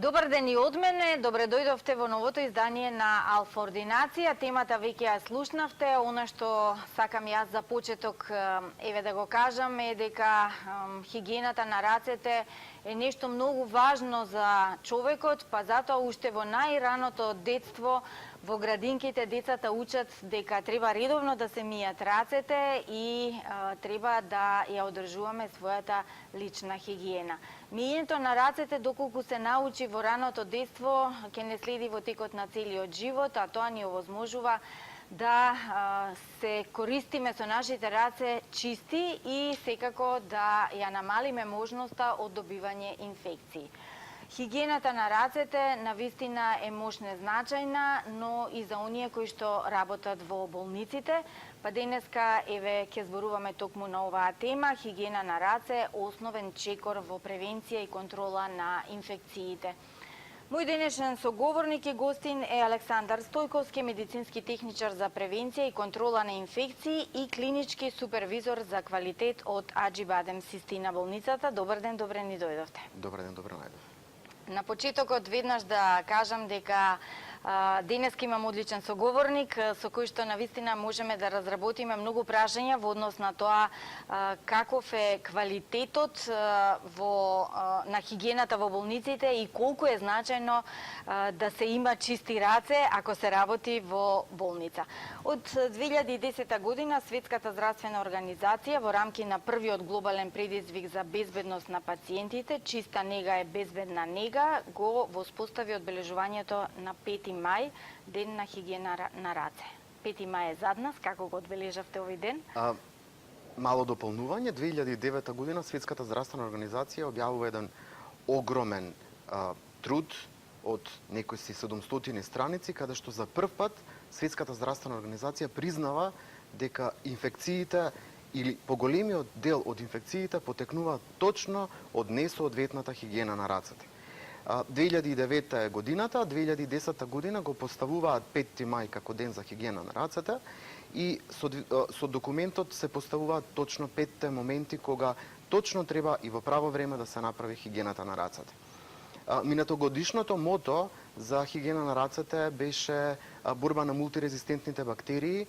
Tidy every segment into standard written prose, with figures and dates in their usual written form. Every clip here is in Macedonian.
Добар ден и од мене, добре дојдовте во новото издание на Алфа Ординација. Темата веќе ја слушнавте, она што сакам јас за почеток еве да го кажам е дека хигиената на рацете е нешто многу важно за човекот, па затоа уште во најраното детство во градинките децата учат дека треба редовно да се мијат рацете и треба да ја одржуваме својата лична хигиена. Мијето на рацете, доколку се научи во раното детство, ќе не следи во текот на целиот живот, а тоа ни овозможува да се користиме со нашите раце чисти и секако да ја намалиме можноста од добивање инфекции. Хигиената на рацете навистина е мощна значајна, но и за оние кои што работат во болниците. Па денеска еве ќе зборуваме токму на оваа тема. Хигиена на раце, основен чекор во превенција и контрола на инфекциите. Мој денешен соговорник и гостин е Александар Стојковски, медицински техничар за превенција и контрола на инфекции и клинички супервизор за квалитет од Аџибадем Систина болницата. Добар ден, добре ни дојдовте. Добар ден, добро најдов. На почетокот веднаш да кажам дека денеска имам одличен соговорник со кој што навистина можеме да разработиме многу прашања во однос на тоа каков е квалитетот на хигиената во болниците и колку е значајно да се има чисти раце ако се работи во болница. Од 2010 година Светската здравствена организација во рамки на првиот глобален предизвик за безбедност на пациентите, чиста нега е безбедна нега, го воспостави одбележувањето на 5 мај, ден на хигиена на раце. 5 мај е зад нас, како го одбележавте овој ден? Мало дополнување, 2009 година Светската здравствена организација објавува еден огромен труд од некои 700 страници, каде што за прв пат Светската здравствена организација признава дека инфекциите или поголемиот дел од инфекциите потекнува точно од несоодветната хигиена на рацете. 2009 е годината, 2010 година го поставуваат 5 мај како ден за хигиена на рацете и со документот се поставуваат точно 5 моменти кога точно треба и во право време да се направи хигиената на рацете. Минатогодишното мото за хигиена на рацете беше борба на мултирезистентните бактерии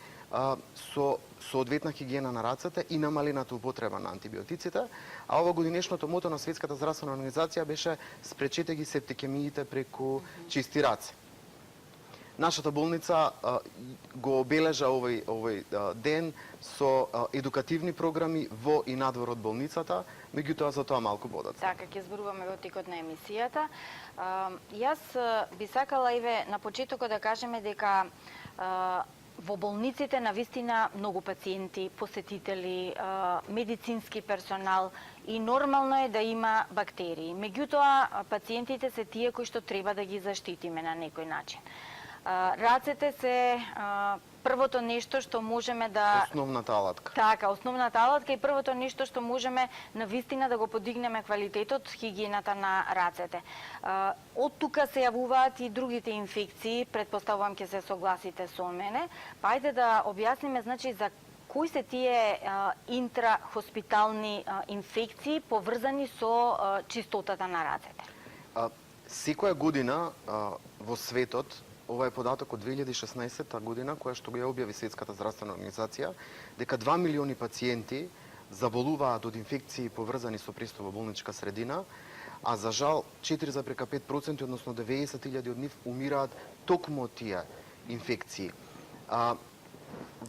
со соодветна хигиена на рацете и намалената употреба на антибиотиците, а ова годинешното мото на Светската здравствена организација беше спречете ги септикемиите преку чисти раце. Нашата болница го обележа овој ден со едукативни програми во и надвор од болницата, меѓутоа за тоа малку подоцна. Така, ќе зборуваме во текот на емисијата. Јас би сакала еве на почетокот да кажеме дека во болниците навистина многу пациенти, посетители, медицински персонал и нормално е да има бактерии. Меѓутоа, пациентите се тие кои што треба да ги заштитиме на некој начин. Рацете се првото нешто што можеме да... Основната алатка. Така, основната алатка и првото нешто што можеме навистина да го подигнеме квалитетот, хигиената на рацете. Од тука се јавуваат и другите инфекции, предпоставувам ќе се согласите со мене. Па ајде да објасниме, значи, за кои се тие интрахоспитални инфекции поврзани со чистотата на рацете? Секоја година во светот, ова е податок од 2016 година, која што го ја објави Светската здравствена организација, дека 2 милиони пациенти заболуваат од инфекции поврзани со пристап во болничка средина, а за жал 4,5%, односно 90.000 од нив умираат токму од тие инфекции.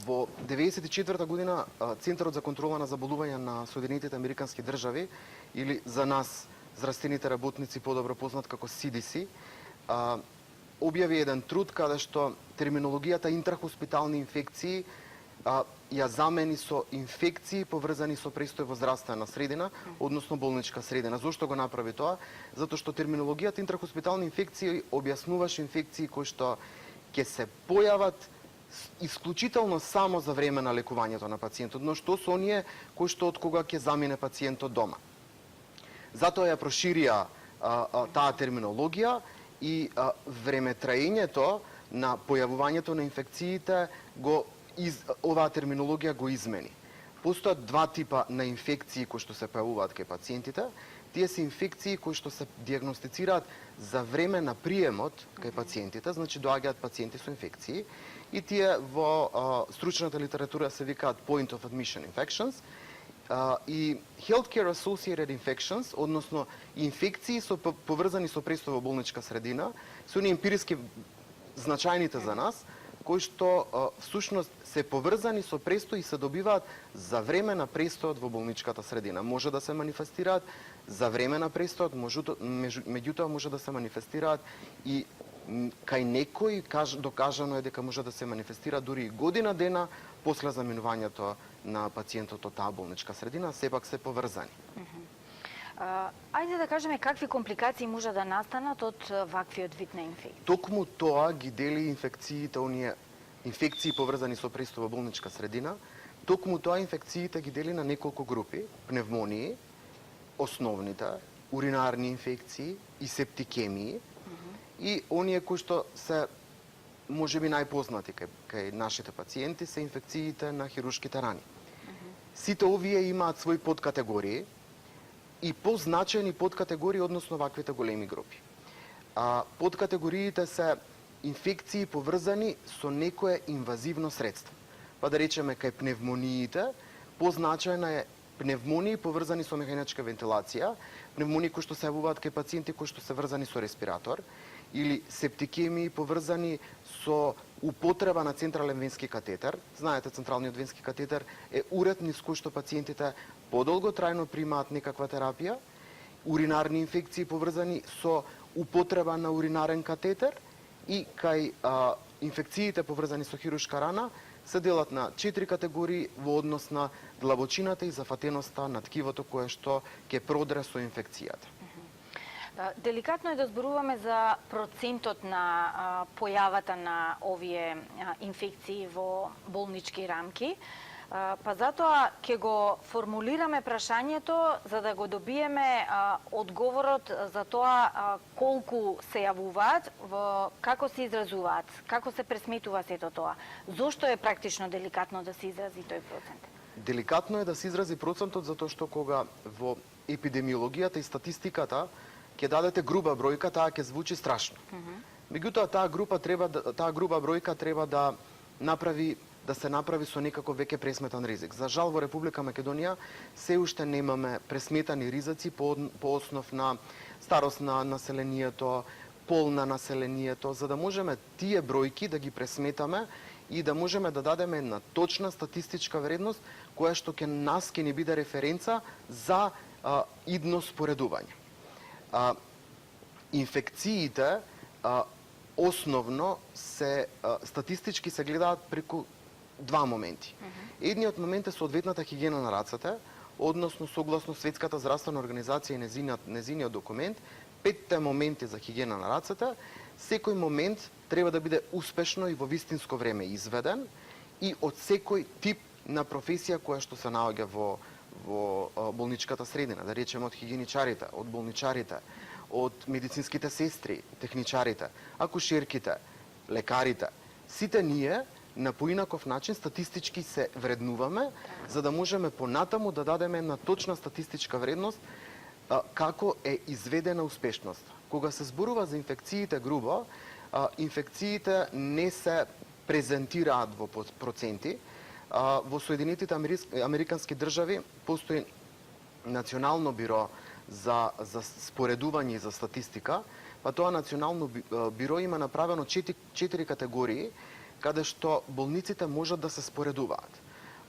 Во 1994 година Центарот за контрола на заболувања на Соединетите Американски држави, или за нас здравствените работници подобро познат како CDC, објави еден труд каде што терминологијата интрахоспитални инфекции ја замени со инфекции поврзани со престој во здравствена средина, односно болничка средина. Зошто го направи тоа? Затоа што терминологијата интрахоспитални инфекции објаснуваше инфекции кои што ќе се појават исклучително само за време на лекувањето на пациентот, но што се оние кои што од кога ќе замине пациентот дома. Затоа ја проширија таа терминологија и времетраењето на појавувањето на инфекциите оваа терминологија го измени. Постојат два типа на инфекции кои што се појавуваат кај пациентите. Тие се инфекции кои што се диагностицираат за време на приемот кај пациентите, значи доаѓаат пациенти со инфекции и тие во стручната литература се викаат point of admission infections. И healthcare associated infections, односно инфекции поврзани со престој во болничка средина, се оние емпириски значајните за нас, кои што всушност се поврзани со престој и се добиваат за време на престојот во болничката средина. Може да се манифестираат за време на престојот, меѓутоа може да се манифестираат и кај некој докажано е дека може да се манифестира дури и година дена после заминувањето на пациентот од таа болничка средина, сепак се поврзани. Ајде да кажеме какви компликации може да настанат од ваквиот вид на инфекција. Токму тоа ги дели инфекциите, оние инфекции поврзани со престој во болничка средина, токму тоа инфекциите ги дели на неколку групи: пневмонии, основните, уринарни инфекции и септикемии, и оние кои што се можеби најпознати кај нашите пациенти се инфекциите на хируршките рани. Сите овие имаат своји подкатегории и позначени подкатегории односно ваквите големи групи. Подкатегориите се инфекции поврзани со некое инвазивно средство. Па да речеме кај пневмониите, позначена е пневмонии поврзани со механичка вентилација, пневмонии кои што се јавуваат кај пациенти кои што се врзани со респиратор, или септикемии поврзани со употреба на централен венски катетер. Знаете, централниот венски катетер е уред низ кој што пациентите подолго трајно примаат некаква терапија. Уринарни инфекции поврзани со употреба на уринарен катетер и кај инфекциите поврзани со хируршка рана се делат на 4 категории во однос на длабочината и зафатеноста на ткивото кое што ќе продре со инфекцијата. Деликатно е да зборуваме за процентот на појавата на овие инфекции во болнички рамки, па затоа ќе го формулираме прашањето за да го добиеме одговорот за тоа колку се јавуваат, како се изразуваат, како се пресметува сето тоа. Зошто е практично деликатно да се изрази тој процент? Деликатно е да се изрази процентот затоа што кога во епидемиологијата и статистиката ќе дадете груба бројка, таа ќе звучи страшно. Меѓутоа таа груба бројка треба да се направи со некаков веќе пресметан ризик. За жал во Република Македонија се уште немаме пресметани ризици по основ на старост на населението, пол на населението, за да можеме тие бројки да ги пресметаме и да можеме да дадеме една точна статистичка вредност која што ќе ни биде референца за идно споредување. Инфекциите основно статистички се гледаат преку два моменти. Едниот момент е соодветната хигиена на рацете, односно согласно Светската здравствена организација и незиниот документ, 5 моменти за хигиена на рацете, секој момент треба да биде успешно и во вистинско време изведен и од секој тип на професија која што се наоѓа во болничката средина, да речеме од хигиеничарите, од болничарите, од медицинските сестри, техничарите, акушерките, лекарите. Сите ние на поинаков начин статистички се вреднуваме, за да можеме понатаму да дадеме една точна статистичка вредност како е изведена успешноста. Кога се зборува за инфекциите грубо, инфекциите не се презентираат во проценти. Во Соединетите Американски држави постои Национално биро за споредување и за статистика, па тоа Национално биро има направено 4 категории каде што болниците можат да се споредуваат.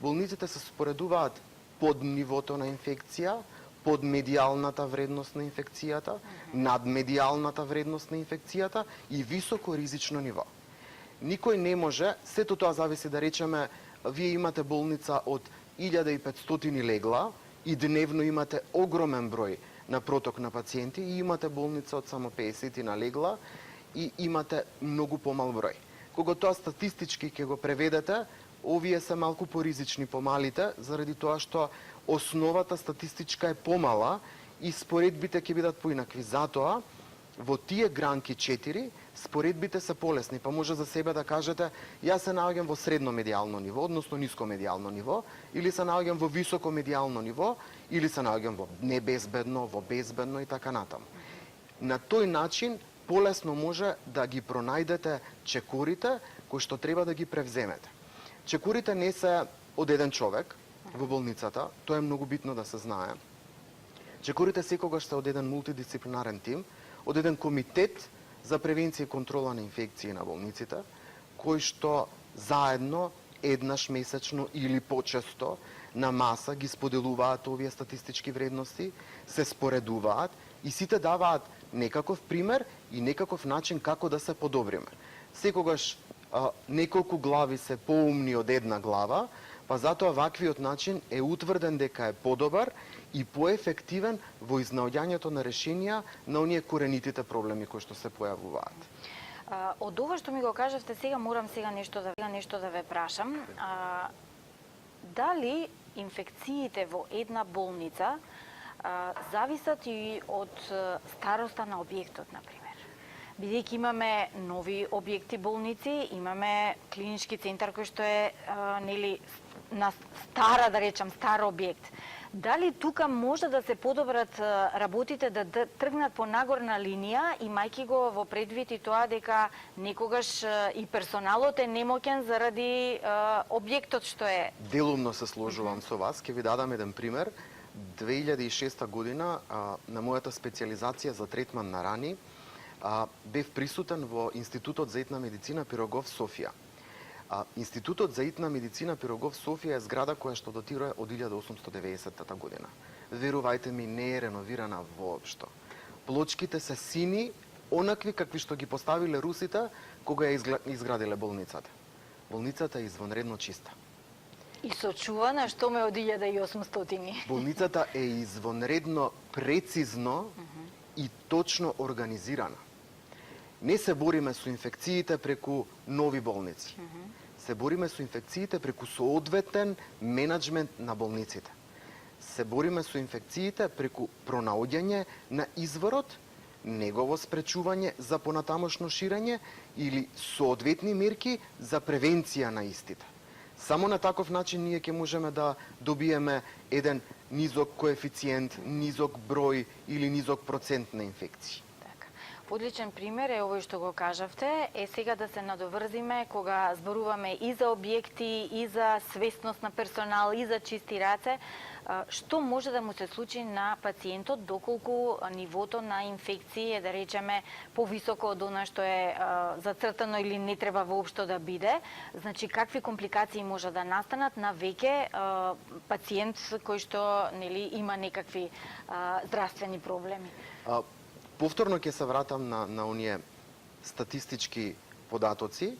Болниците се споредуваат под нивото на инфекција, под медијалната вредност на инфекцијата, над медијалната вредност на инфекцијата и високо ризично ниво. Никој не може, сето тоа зависи, да речеме, вие имате болница од 1500 легла и дневно имате огромен број на проток на пациенти и имате болница од само 50 на легла и имате многу помал број. Кога тоа статистички ќе го преведете, овие се малку поризични помалите, заради тоа што основата статистичка е помала и споредбите ќе бидат поинакви. Затоа во тие гранки 4 споредбите се полесни, па може за себе да кажете јас се наоѓам во средно медијално ниво, односно ниско медијално ниво, или се наоѓам во високо медијално ниво, или се наоѓам во небезбедно, во безбедно и така натаму. На тој начин полесно може да ги пронајдете чекорите кои што треба да ги превземете. Чекорите не се од еден човек во болницата, тоа е многу битно да се знае. Чекорите секогаш се од еден мултидисциплинарен тим, од еден комитет за превенција и контрола на инфекции на болниците, кои што заедно еднаш месечно или почесто на маса ги споделуваат овие статистички вредности, се споредуваат и сите даваат некаков пример и некаков начин како да се подобриме. Секогаш неколку глави се поумни од една глава, па затоа ваквиот начин е утврден дека е подобар и поефективен во изнаоѓањето на решенија на оние коренитите проблеми кои што се појавуваат. Од ова што ми го кажавте сега, морам сега нешто да ве прашам. Дали инфекциите во една болница зависат и од староста на објектот, например? Бидејќи имаме нови објекти болници, имаме клинички центар кој што е на стара, да речам, стар објект. Дали тука може да се подобрат работите, да тргнат по нагорна линија, имајќи го во предвид и тоа дека некогаш и персоналот е немоќен заради објектот што е? Делумно се сложувам со вас, ќе ви дадам еден пример. 2006 година на мојата специјализација за третман на рани бев присутен во Институтот за итна медицина Пирогов Софија. Институтот за итна медицина Пирогов Софија е зграда која што датира од 1890 година. Верувајте ми, не е реновирана воопшто. Плочките се сини, онакви какви што ги поставиле русите кога ја изградиле болницата. Болницата е извонредно чиста. И сочувана што ме од 1800. Болницата е извонредно прецизно и точно организирана. Не се бориме со инфекциите преку нови болници. Се бориме со инфекциите преку соодветен менеджмент на болниците. Се бориме со инфекциите преку пронаоѓање на изворот, негово спречување за понатамошно ширење или соодветни мерки за превенција на истите. Само на таков начин ние ќе можеме да добиеме еден низок коефициент, низок број или низок процент на инфекции. Одличен пример е овој што го кажавте, е сега да се надоврзиме кога зборуваме и за објекти, и за свесност на персонал, и за чисти раце, што може да му се случи на пациентот доколку нивото на инфекции е, да речеме, повисоко од она што е зацртано или не треба воопшто да биде. Значи, какви компликации може да настанат на веќе пациент кој што има некакви здравствени проблеми? Повторно ќе се вратам на оние статистички податоци.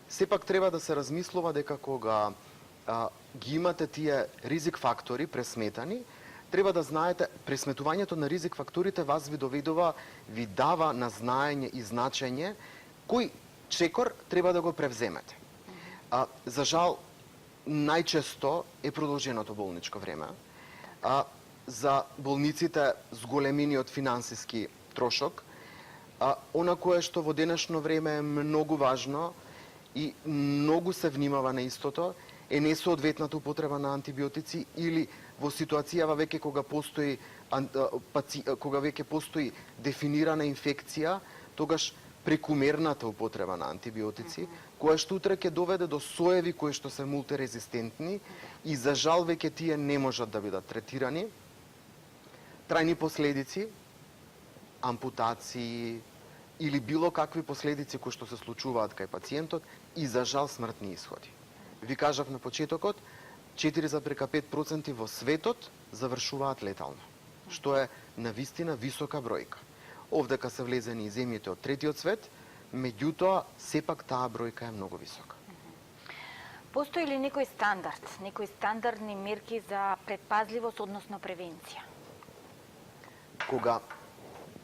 Сепак треба да се размислува дека кога ги имате тие ризик фактори пресметани, треба да знаете, пресметувањето на ризик факторите вас ви доведува, ви дава на знаење и значење кој чекор треба да го превземете. За жал, најчесто е продолженото болничко време. За болниците с големиниот финансиски трошок, она кое што во денешно време е многу важно и многу се внимава на истото, е несоодветната употреба на антибиотици или во ситуацијава веќе кога веќе постои дефинирана инфекција, тогаш прекумерната употреба на антибиотици, која што утре ќе доведе до соеви кои што се мултирезистентни и за жал веќе тие не можат да бидат третирани. Трајни последици, ампутации или било какви последици кои што се случуваат кај пациентот и за жал смртни исходи. Ви кажав на почетокот, 4,5% во светот завршуваат летално, што е навистина висока бројка. Овдека се влезени и земјите од третиот свет, меѓутоа сепак таа бројка е многу висока. Постои ли некој стандард, некои стандардни мерки за предпазливост, односно превенција? Кога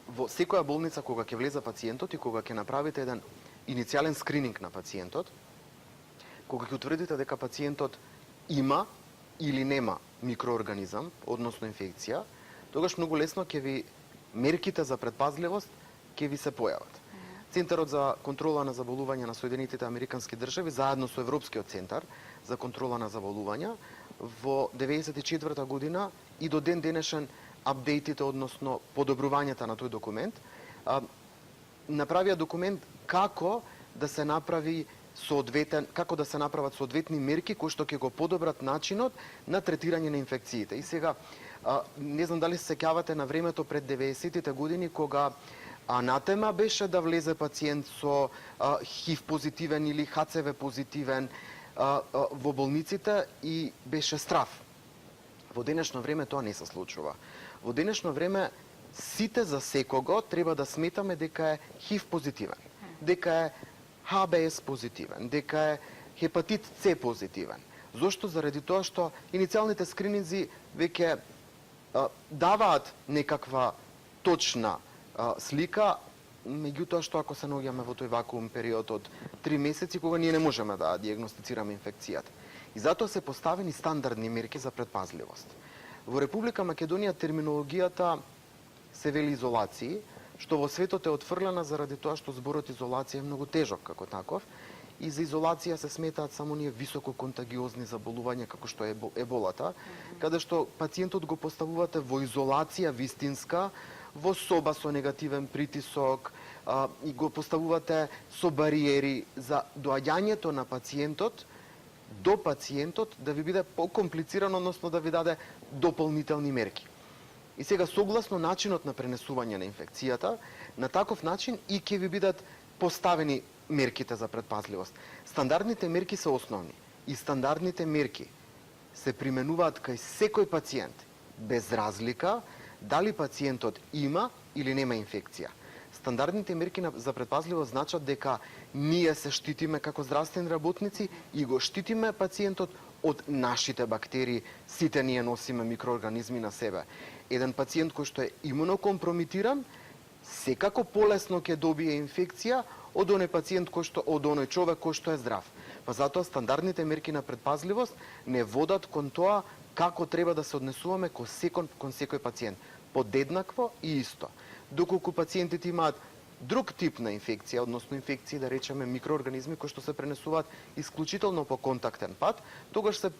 во секоја болница, кога ќе влезе пациентот и кога ќе направите еден иницијален скрининг на пациентот, кога ќе утврдите дека пациентот има или нема микроорганизам, односно инфекција, тогаш многу лесно ќе ви мерките за предпазливост ќе ви се појават. Центарот за контрола на заболувања на Соединетите Американски држави заедно со Европскиот центар за контрола на заболувања во 94 година и до ден денешен апдейтите, односно подобрувањата на тој документ, направија документ како да се направат соодветни мерки кои што ќе го подобрат начинот на третирање на инфекциите. И сега, не знам дали се сеќавате на времето пред 90-тите години кога анатема беше да влезе пациент со ХИВ позитивен или ХЦВ позитивен во болниците и беше страв. Во денешно време тоа не се случува. Во денешно време сите за секого треба да сметаме дека е ХИВ позитивен, дека е ХБС позитивен, дека е хепатит С позитивен. Зошто? Заради тоа што иницијалните скрининзи веќе даваат некаква точна слика, меѓутоа што ако се наоѓаме во тој вакуум период од 3 месеци кога ние не можеме да диагностицираме инфекцијата. И затоа се поставени стандардни мерки за предпазливост. Во Република Македонија терминологијата се вели изолации, што во светот е отфрлена заради тоа што зборот изолација е многу тежок како таков и за изолација се сметаат само ние високо контагиозни заболувања како што е еболата, каде што пациентот го поставувате во изолација вистинска, во соба со негативен притисок и го поставувате со бариери за доаѓањето на пациентот до пациентот да ви биде покомплицирано, односно да ви даде дополнителни мерки. И сега, согласно начинот на пренесување на инфекцијата, на таков начин и ќе ви бидат поставени мерките за предпазливост. Стандардните мерки се основни и стандардните мерки се применуваат кај секој пациент, без разлика дали пациентот има или нема инфекција. Стандардните мерки за предпазливост значат дека ние се штитиме како здравствени работници и го штитиме пациентот од нашите бактерии, сите ние носиме микроорганизми на себе. Еден пациент кој што е имунокомпромитиран, секако полесно ќе добие инфекција од оној човек кој што е здрав. Па затоа стандардните мерки на предпазливост не водат кон тоа како треба да се однесуваме кон секој пациент, подеднакво и исто. Доколку пациентите имаат друг тип на инфекција, односно инфекции, да речеме микроорганизми кои што се пренесуваат исклучително по контактен пат, тогаш се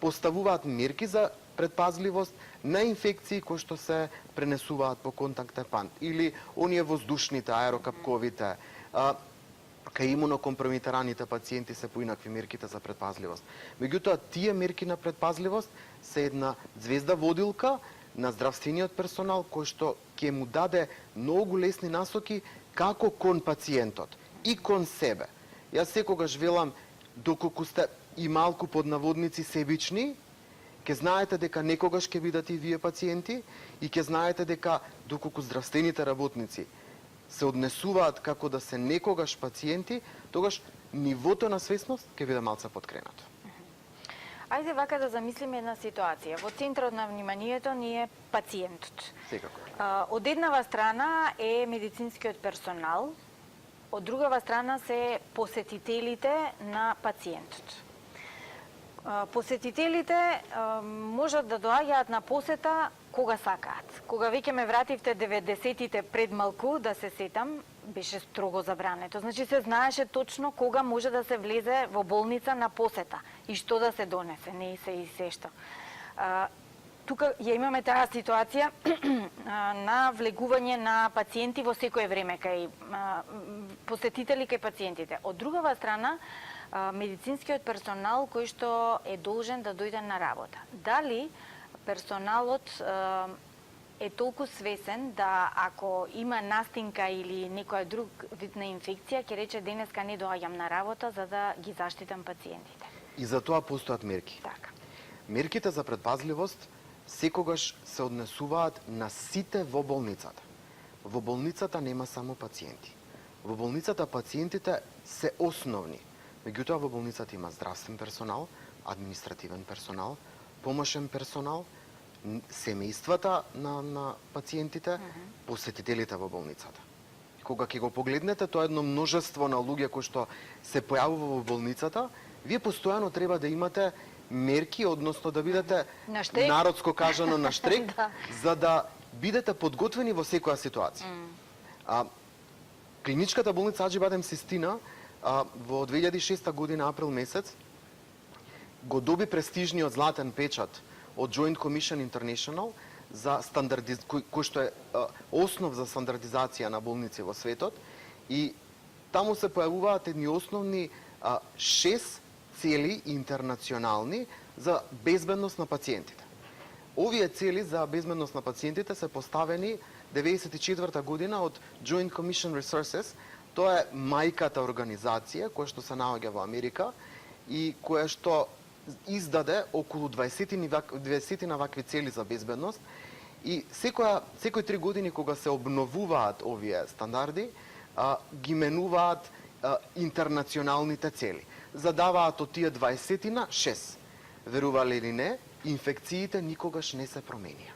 поставуваат мерки за предпазливост на инфекции кои што се пренесуваат по контактен пат или оние воздушните, аерокапковите, кај имунокомпромитираните пациенти се поинакви мерките за предпазливост. Меѓутоа, тие мерки на предпазливост се една звезда водилка на здравствениот персонал кој што ќе му даде многу лесни насоки како кон пациентот и кон себе. Јас секогаш велам, доколку сте и малку под наводници себични, ќе знаете дека некогаш ќе бидат и вие пациенти и ќе знаете дека доколку здравствените работници се однесуваат како да се некогаш пациенти, тогаш нивото на свесност ќе биде малце подкренато. Ајде вака да замислиме една ситуација. Во центарот на вниманието ни е пациентот. Секако. Од еднава страна е медицинскиот персонал, од другава страна се посетителите на пациентот. Посетителите можат да доаѓаат на посета кога сакаат. Кога веќе ме вративте 90-тите пред малку, да се сетам, беше строго забрането. Значи се знаеше точно кога може да се влезе во болница на посета и што да се донесе, не и се и се што. Тука ја имаме таа ситуација на влегување на пациенти во секое време кај посетители кај пациентите. Од другава страна, медицинскиот персонал кој што е должен да дојде на работа. Дали персоналот е толку свесен да ако има настинка или некоја друг вид на инфекција, ќе рече денеска не доаѓам на работа за да ги заштитам пациентите. И за тоа постојат мерки. Така. Мерките за предпазливост секогаш се однесуваат на сите во болницата. Во болницата нема само пациенти. Во болницата пациентите се основни. Меѓутоа во болницата има здравствен персонал, административен персонал, помошен персонал, семејствата на пациентите, посетителите во болницата. Кога ќе го погледнете тоа едно множество на луѓе кои што се појавува во болницата, вие постојано треба да имате мерки, односно да бидете народско кажано на штрек, за да бидете подготвени во секоја ситуација. Клиничката болница Аџи-Бадем Систина во 2006 година, април месец, го доби престижниот златен печат од Joint Commission International за кој што е основ за стандардизација на болници во светот, и таму се појавуваат едни основни 6 цели интернационални за безбедност на пациентите. Овие цели за безбедност на пациентите се поставени 1994 година од Joint Commission Resources. Тоа е мајката организација која што се наоѓа во Америка и која што издаде околу 20 вакви цели за безбедност, и секои 3 години кога се обновуваат овие стандарди, ги менуваат интернационалните цели. Задаваат од тие 20 6. Верувале или не, инфекциите никогаш не се променија.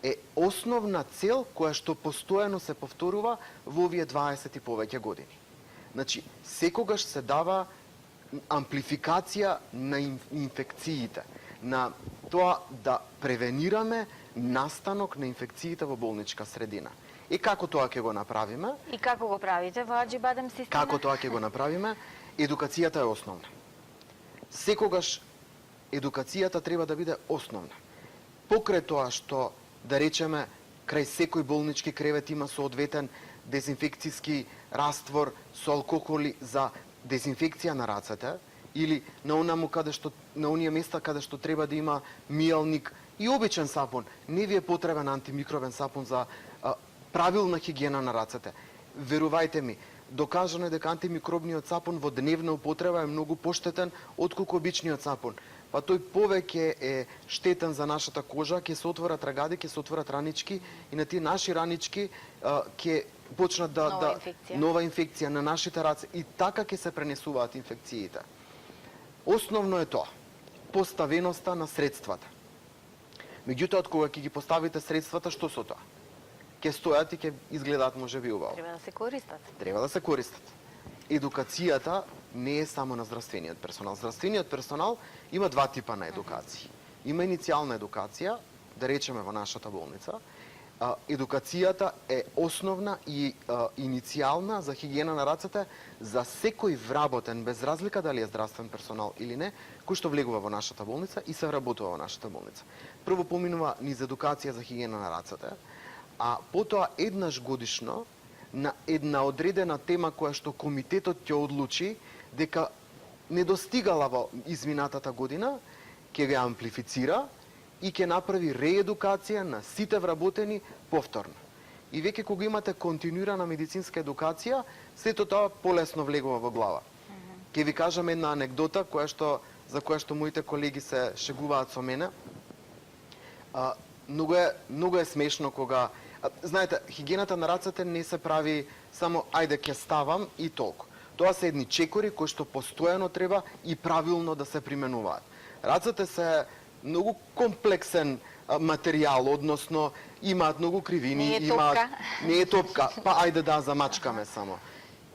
Е основна цел која што постојано се повторува во овие 20 и повеќе години. Значи, секогаш се дава амплификација на инфекциите, на тоа да превенираме настанок на инфекциите во болничка средина. И како тоа ќе го направиме? И како го правите во Аџи-Бадем Систина? Како тоа ќе го направиме? Едукацијата е основна. Секогаш едукацијата треба да биде основна. Покрај тоа што, да речеме, крај секој болнички кревет има соодветен дезинфекцијски раствор со алкохоли за дезинфекција на рацете, или на оние места каде што треба да има мијалник и обичен сапун. Не ви е потребен антимикробен сапун за правилна хигиена на рацете. Верувајте ми, докажано е дека антимикробниот сапун во дневна употреба е многу поштетен отколку обичниот сапун. Па тој повеќе е штетен за нашата кожа, ќе се отворат рагади, ќе се отворат ранички, и на тие наши ранички ќе почнат нова инфекција на нашите раце, и така ќе се пренесуваат инфекциите. Основно е тоа, поставеноста на средствата. Меѓутоа, кога ќе ги поставите средствата, што со тоа? Ќе стојат и ќе изгледаат можеби убаво. Треба да се користат. Треба да се користат. Едукацијата не е само на здравствениот персонал. Здравствениот персонал има два типа на едукација. Има иницијална едукација, да речеме во нашата болница. Едукацијата е основна и иницијална за хигиена на рацете за секој вработен, без разлика дали е здравствен персонал или не, кој што влегува во нашата болница и се вработува во нашата болница. Прво поминува низ едукација за хигиена на рацете, а потоа еднаш годишно на една одредена тема која што комитетот ќе одлучи дека не достигала во изминатата година, ќе го амплифицира и ќе направи реедукација на сите вработени повторно. И веќе кога имате континуирана медицинска едукација, сето тоа полесно влегува во глава. Ќе ви кажам една анегдота за која што моите колеги се шегуваат со мене. Многу е смешно кога... Знаете, хигиената на рацете не се прави само ајде ќе ставам и толку. Тоа се едни чекори кои што постојано треба и правилно да се применуваат. Рацете се многу комплексен материјал, односно имаат многу кривини, не е топка, па ајде да замачкаме само.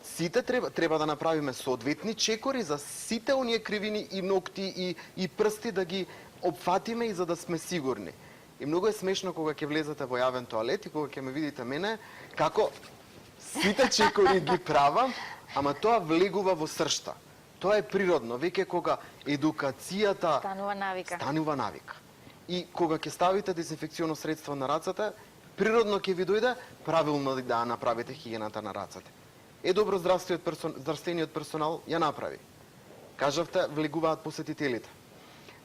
Сите треба да направиме соодветни чекори за сите оние кривини и ногти и прсти да ги опфатиме и за да сме сигурни. И многу е смешно кога ќе влезете во јавен тоалет и кога ќе ме видите мене, како сите чекори ги правам, ама тоа влегува во сршта. Тоа е природно, веќе кога едукацијата станува навика. И кога ќе ставите дезинфекционо средство на рацете, природно ќе ви дојде правилно да направите хигиената на рацете. Добро, здравствениот персонал ја направи. Кажавте, влегуваат посетителите.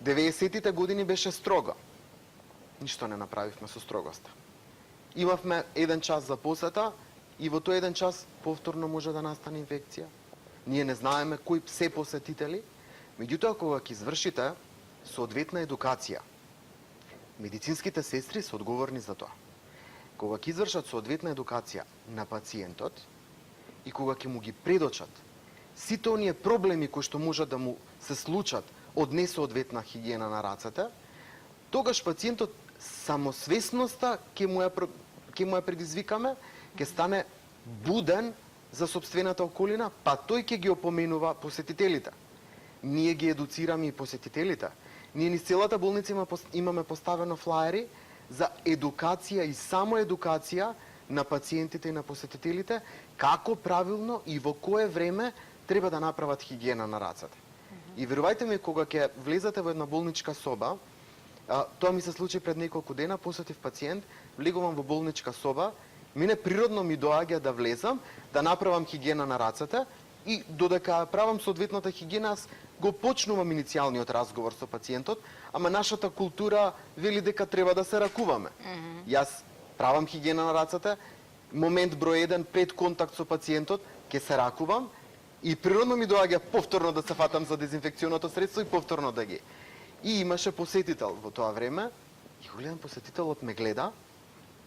90-тите години беше строго. Ништо не направивме со строгоста. Имавме 1 час за посета и во тој 1 час повторно може да настане инфекција. Ние не знаеме кои се посетители, меѓутоа кога ќе извршите соодветна едукација, медицинските сестри се одговорни за тоа. Кога ќе извршат соодветна едукација на пациентот и кога ќе му ги предочат сите оние проблеми кои што можат да му се случат од несоодветна хигиена на рацете, тогаш пациентот самосвесноста ќе му ја предизвикаме, ќе стане буден за сопствената околина, па тој ќе ги опоменува посетителите. Ние ги едуцираме и посетителите. Ние низ целата болница имаме поставено флаери за едукација и само едукација на пациентите и на посетителите како правилно и во кое време треба да направат хигиена на рацете. И верувајте ми, кога ќе влезете во една болничка соба, тоа ми се случи пред неколку дена, посетив пациент, влегувам во болничка соба, мене природно ми доаѓа да влезам, да направам хигиена на рацете и додека правам соодветната хигиена, аз го почнувам иницијалниот разговор со пациентот, ама нашата култура вели дека треба да се ракуваме. Јас правам хигиена на рацете, момент број 1 пред контакт со пациентот, ќе се ракувам и природно ми доаѓа повторно да се фатам за дезинфекционото средство и повторно да ги. И имаше посетител во тоа време и го гледам, посетителот ме гледа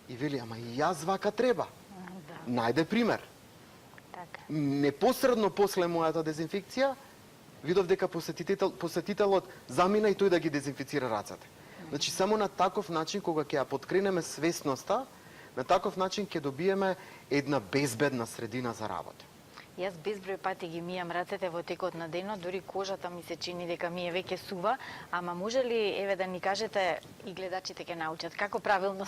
и вели, ама и јас вака треба. Најде пример. Непосредно после мојата дезинфекција, видов дека посетителот замина и тој да ги дезинфицира рацете. Значи, само на таков начин, кога ќе ја подкренеме свесноста, на таков начин ќе добиеме една безбедна средина за работа. Јас безброј пати ги мијам рацете во текот на денот, дури кожата ми се чини дека ми е веќе сува, ама може ли еве да ни кажете и гледачите ќе научат како правилно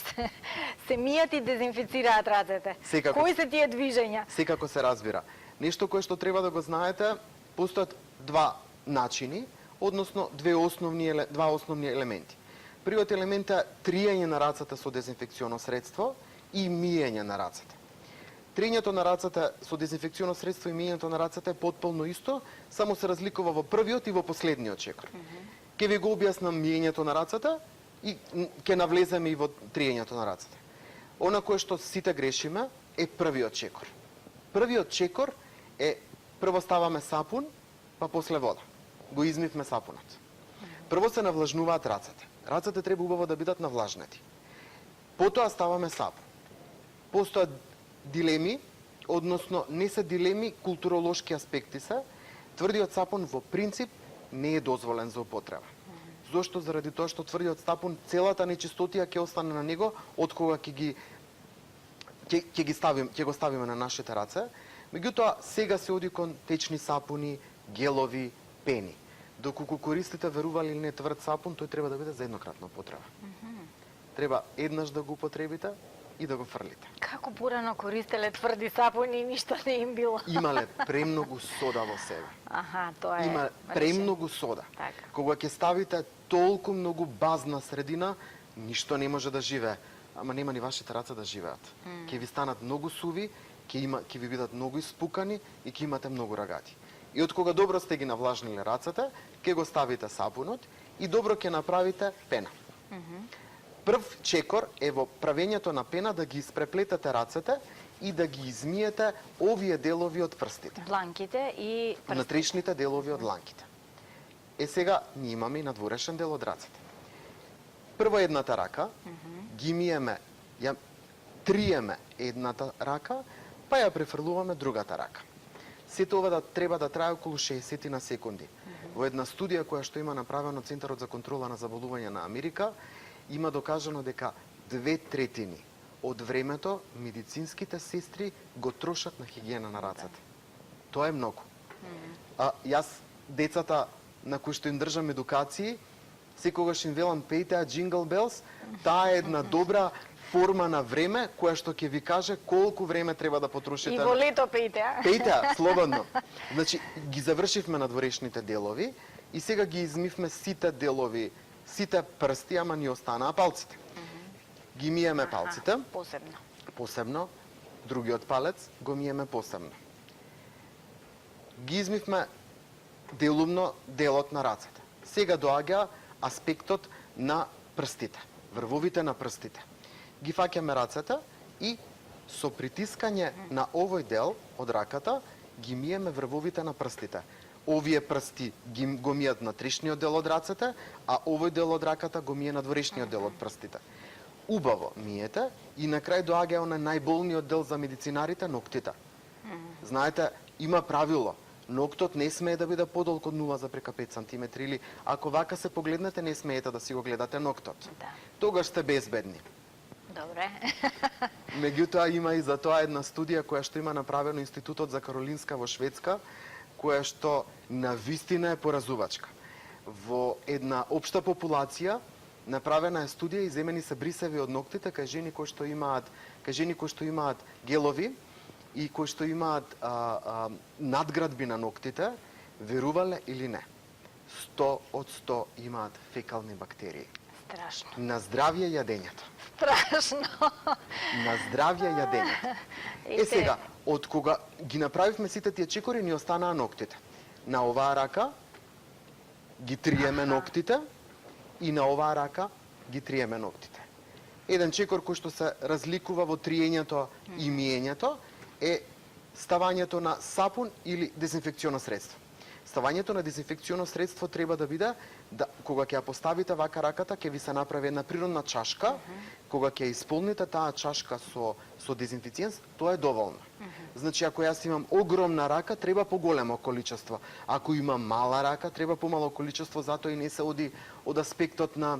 се мијат и дезинфицираат рацете? Секако. Кои се тие движења? Секако се разбира. Нешто кое што треба да го знаете, постојат два начини, односно два основни елементи. Првиот елемент е триење на рацете со дезинфекционо средство и миење на рацете. Триењето на рацете со дезинфекционо средство и миењето на рацете е потполно исто, само се разликува во првиот и во последниот чекор. Ќе ви го објаснам миењето на рацете и ќе навлеземе и во триењето на рацете. Она кое што сите грешиме е првиот чекор. Првиот чекор е прво ставаме сапун, па после вода. Го измивме сапунот. Прво се навлажнуваат рацете. Рацете треба убаво да бидат навлажнети. Потоа ставаме сапун. Постојат дилеми, односно не се дилеми, културолошки аспекти се. Тврдиот сапун во принцип не е дозволен за употреба. Зошто? Заради тоа што тврдиот сапун, целата нечистотија ќе остане на него од кога ќе го ставиме на нашите раце. Меѓутоа, сега се оди кон течни сапуни, гелови, пени. Доколку користите, верували или не, тврд сапун, тој треба да биде за еднократна употреба. Треба еднаш да го употребите и да го фрлите. Како порано користеле тврди сапуни и ништо не им било? Имале премногу сода во себе. Аха, тоа е. Има премногу сода. Така. Кога ќе ставите толку многу базна средина, ништо не може да живее. Ама нема ни вашите раце да живеат. Ќе ви станат многу суви, ќе ви бидат многу испукани и ќе имате многу рагати. И од кога добро сте ги навлажнили рацете, ќе го ставите сапунот и добро ќе направите пена. Прв чекор е во правењето на пена да ги испреплетате рацете и да ги измиете овие делови од прстите. Дланките и прстите. Внатрешните делови од дланките. Сега ние имаме и надворешен дел од рацете. Прво едната рака, ги миеме, триеме едната рака, па ја префрлуваме другата рака. Сето ова треба да трае околу 60 на секунди. Во една студија која што има направено Центарот за контрола на заболувања на Америка, има докажано дека 2/3 од времето медицинските сестри го трошат на хигиена на рацете. Тоа е многу. Јас децата на кои што им држам едукации, секогаш им велам пејте Jingle Bells, таа е една добра форма на време која што ќе ви каже колку време треба да потрошите. И во лето пејте, а? Пејте, слободно. Значи, ги завршивме надворешните делови и сега ги измивме сите делови, сите прсти, ама ни останаа палците. Ги миеме палците. Посебно. Другиот палец го миеме посебно. Ги измивме делумно делот на рацете. Сега доаѓа аспектот на прстите, врвовите на прстите. Ги фаќаме рацете и со притискање на овој дел од раката ги миеме врвовите на прстите. Овие прсти го мијат внатрешниот дел од рацете, а овој дел од раката го мие надворешниот дел од прстите. Убаво миете и на крај доаѓа онај најболниот дел за медицинарите, ноктите. Знаете, има правило. Ноктот не смее да биде подолг од 0,5 см или ако вака се погледнете, не смеете да си го гледате ноктот. Да. Тогаш сте безбедни. Добре. Меѓутоа има и за тоа една студија која што има направено Институтот за Каролинска во Шведска, која што навистина е поразувачка. Во една општа популација направена е студија и земени се брисеви од ноктите кај жени кои што имаат гелови и кои што имаат надградби на ноктите, верувале или не, 100 од 100 имаат фекални бактерии. Страшно. На здравје јадењето. Страшно. На здравје јадењето. Сега, од кога ги направивме сите тие чекори, ни останаа ноктите. На оваа рака ги триеме ноктите и на оваа рака ги триеме ноктите. Еден чекор кој што се разликува во триењето и миењето е ставањето на сапун или дезинфекционо средство. Ставањето на дезинфекционо средство треба да биде да кога ќе ја поставите вака раката, ќе ви се направи една природна чашка, кога ќе исполните таа чашка со дезинфициенс, тоа е доволно. Значи, ако јас имам огромна рака, треба поголемо количество. Ако имам мала рака, треба помало количество, затоа и не се оди од аспектот на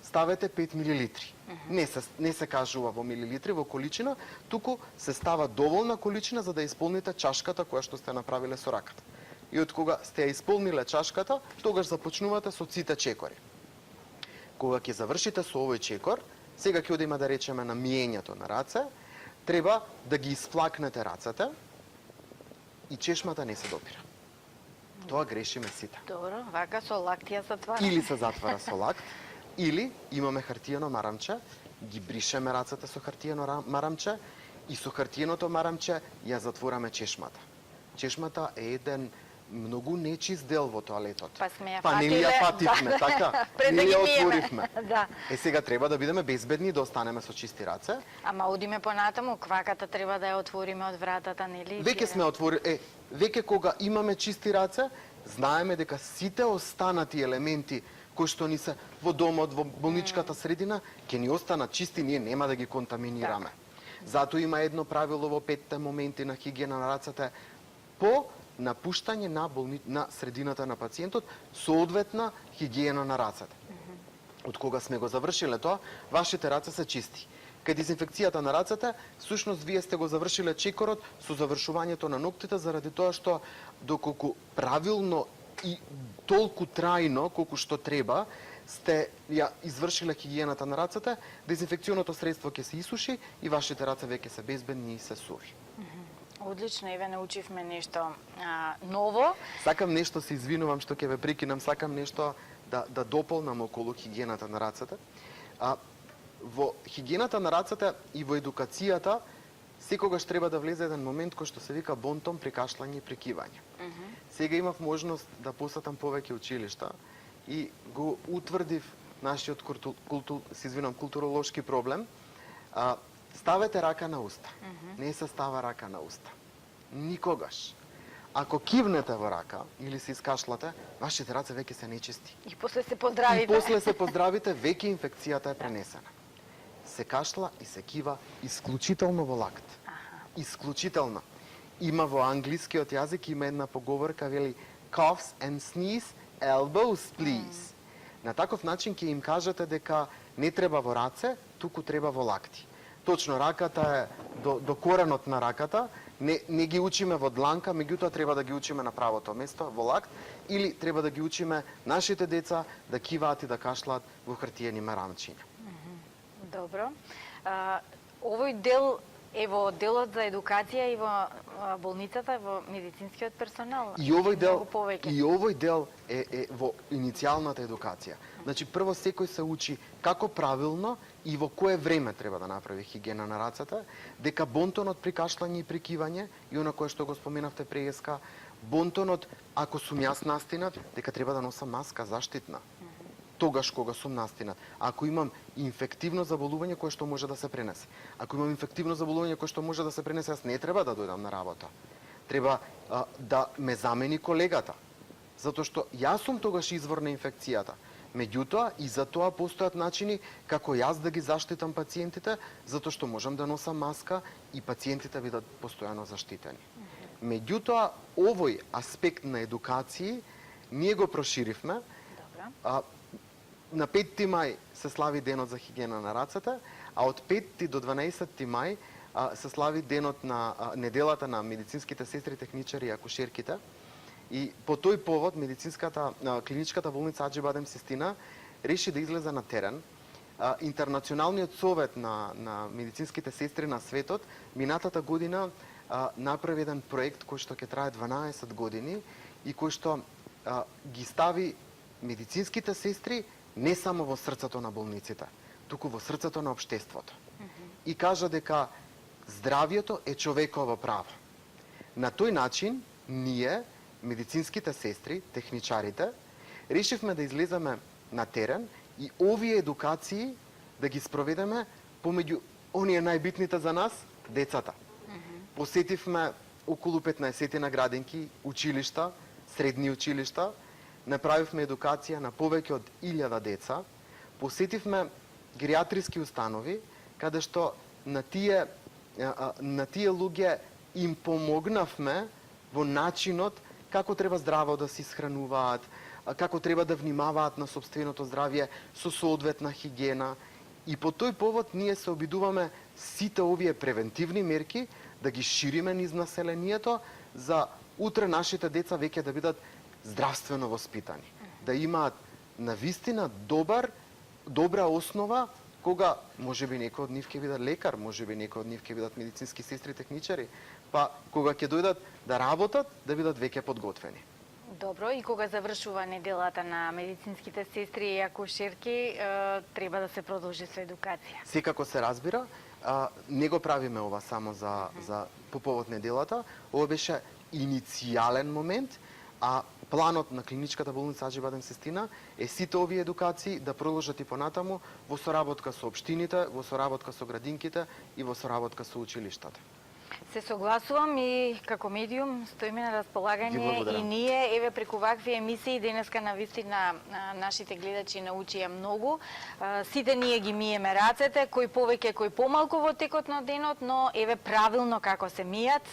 ставете 5 милилитри. Не се кажува во милилитри, во количина, туку се става доволна количина за да исполните чашката која што сте направиле со раката. И од кога сте ја исполниле чашката, тогаш започнувате со сите чекори. Кога ќе завршите со овој чекор, сега ќе одиме да речеме на миењето на раце, треба да ги исплакнете рацете и чешмата не се допира. Тоа грешиме сите. Добро, вака со лакт ја затвара. Или се затвара со лакт, или имаме хартиено марамче, ги бришеме рацете со хартиено марамче и со хартиеното марамче ја затвораме чешмата. Чешмата е еден многу нечист дел во тоалетот. Па сме ја Па нели ја фативме, така? Пред да Нели ги ја пиеме. отворивме. Да. Сега треба да бидеме безбедни да останеме со чисти раце. Ама одиме понатаму, кваката треба да ја отвориме од вратата, нели? Веќе сме отворили, веќе кога имаме чисти раце, знаеме дека сите останати елементи кои што ни се во домот, во болничката средина, ќе ни останат чисти, ние нема да ги контаминираме. Затоа има едно правило во 5 моменти на хигиена на рацете по напуштање на средината на пациентот, соодветна хигиена на рацете. Од кога сме го завршиле тоа, вашите раце се чисти. Кај дезинфекцијата на рацете, всушност вие сте го завршиле чекорот со завршувањето на ноктите, заради тоа што доколку правилно и толку трајно колку што треба сте ја извршиле хигиената на рацете, дезинфекционото средство ќе се исуши и вашите раце веќе се безбедни и се суви. Одлично, еве научивме нешто ново. Сакам нешто, се извинувам што ќе ве прекинам, сакам нешто да дополнам околу хигиената на рацете. Во хигиената на рацете и во едукацијата секогаш треба да влезе еден момент кој што се вика бонтон, прикашлање и прекивање. Сега имав можност да посетам повеќе училишта и го утврдив нашиот културолошки проблем. Ставете рака на уста. Не се става рака на уста. Никогаш. Ако кивнете во рака или се искашлате, вашите раце веќе се нечисти. И после се поздравите. И после се поздравите, веќе инфекцијата е пренесена. Се кашла и се кива исклучително во лакт. Исклучително. Има во англискиот јазик има една поговорка, вели coughs and sneeze, elbows please. На таков начин ќе им кажете дека не треба во раце, туку треба во лакти. Точно, раката е до коренот на раката, не ги учиме во дланка, меѓутоа треба да ги учиме на правото место, во лакт, или треба да ги учиме нашите деца да киваат и да кашлаат во хартиени марамчиња. Добро. Овој дел е во делот за едукација и во болницата, во медицинскиот персонал. И овој дел е во иницијалната едукација. Значи, прво секој се учи како правилно и во кое време треба да направи хигиена на рацете, дека бонтонот при кашлање и прикивање, и она кое што го споменавте преска, бонтонот, ако сум јас настинат, дека треба да носам маска заштитна. Тогаш кога сум настинат. Ако имам инфективно заболување кое што може да се пренесе. Ако имам инфективно заболување кое што може да се пренесе, јас не треба да дојдам на работа. Треба да ме замени колегата. Затоа што јас сум тогаш извор на инфекцијата. Меѓутоа, и за тоа постојат начини како јас да ги заштитам пациентите, затоа што можам да носам маска и пациентите бидат постојано заштитени. Меѓутоа, овој аспект на едукација ние го проширивме. На 5 мај се слави денот за хигиена на рацете, а од 5 до 12 мај се слави денот на неделата на медицинските сестри, техничари и акушерките. И по тој повод клиничката болница Аџи Бадем Систина реши да излезе на терен. Интернационалниот совет на медицинските сестри на светот минатата година направи еден проект кој што ќе трае 12 години и кој што ги стави медицинските сестри не само во срцето на болниците, туку во срцето на општеството. И кажа дека здравјето е човеково право. На тој начин, ние, медицинските сестри, техничарите, решивме да излеземе на терен и овие едукации да ги спроведеме помеѓу оние најбитните за нас, децата. Посетивме околу 15 на градинки, училишта, средни училишта, направивме едукација на повеќе од 1000 деца, посетивме гериатриски установи, каде што на тие луѓе им помогнавме во начинот како треба здраво да се исхрануваат, како треба да внимаваат на сопственото здравје со соодветна хигиена. И по тој повод ние се обидуваме сите овие превентивни мерки да ги шириме низ населението, за утре нашите деца веќе да бидат здравствено воспитани, да имаат навистина добра основа, кога можеби некој од нив ќе бидат лекар, можеби некој од нив ќе бидат медицински сестри, техничари, па кога ќе дојдат да работат, да бидат веќе подготвени. Добро, и кога завршува неделата на медицинските сестри и акушерки, треба да се продолжи со едукација. Секако се разбира, не го правиме ова само по повод неделата, ова беше иницијален момент, а планот на клиничката болница Аџи Бадем Систина е сите овие едукации да продолжат и понатаму во соработка со општините, во соработка со градинките и во соработка со училиштата. Се согласувам и како медиум стоиме на располагање и ние, еве, преку вакви емисии денеска навистина нашите гледачи научија многу. Сите ние ги миеме рацете, кој повеќе, кој помалку во текот на денот, но еве правилно како се мијат,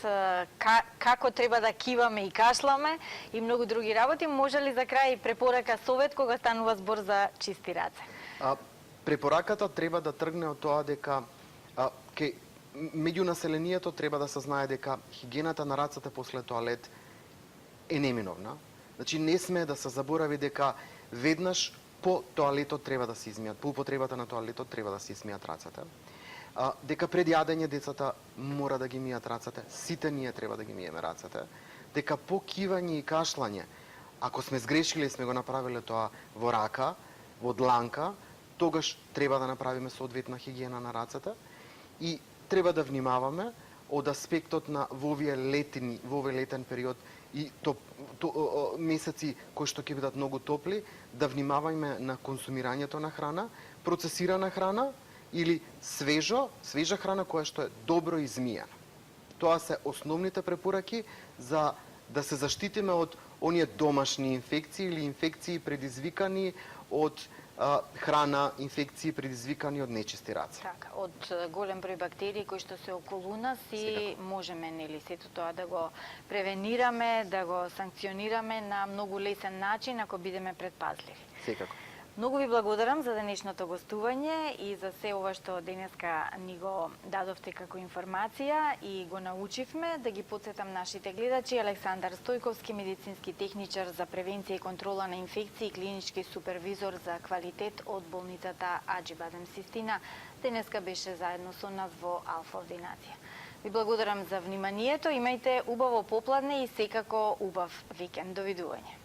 како треба да киваме и кашламе и многу други работи. Може ли за крај препорака, совет кога станува збор за чисти раце? Препораката треба да тргне од тоа дека меѓу населението треба да се знае дека хигиената на рацете после тоалет е неминовна. Значи не сме да се заборави дека веднаш по тоалетот треба да се измијат, по употребата на тоалетот треба да се измијат рацете. Дека пред јадење децата мора да ги мијат рацете, сите ние треба да ги миеме рацете. Дека по кивање и кашлање, ако сме сгрешили и сме го направиле тоа во рака, во дланка, тогаш треба да направиме соодветна хигиена на рацете и треба да внимаваме од аспектот на во овој летен период и месеци кои што ќе бидат многу топли, да внимаваме на консумирањето на храна, процесирана храна или свежа храна која што е добро измиена. Тоа се основните препораки за да се заштитиме од оние домашни инфекции или инфекции предизвикани од храна, инфекции предизвикани од нечисти раце. Така, од голем број бактерии кои што се околу нас и можеме нели сето тоа да го превенираме, да го санкционираме на многу лесен начин ако бидеме предпазливи. Секако. Многу ви благодарам за денешното гостување и за се ова што денеска ни го дадовте како информација и го научивме. Да ги потсетам нашите гледачи, Александар Стојковски, медицински техничар за превенција и контрола на инфекции, клинички супервизор за квалитет од болницата Аџи Бадем Систина, денеска беше заедно со нас во Алфа Ординација. Ви благодарам за вниманието, имајте убаво попладне и секако убав викенд. Довидување.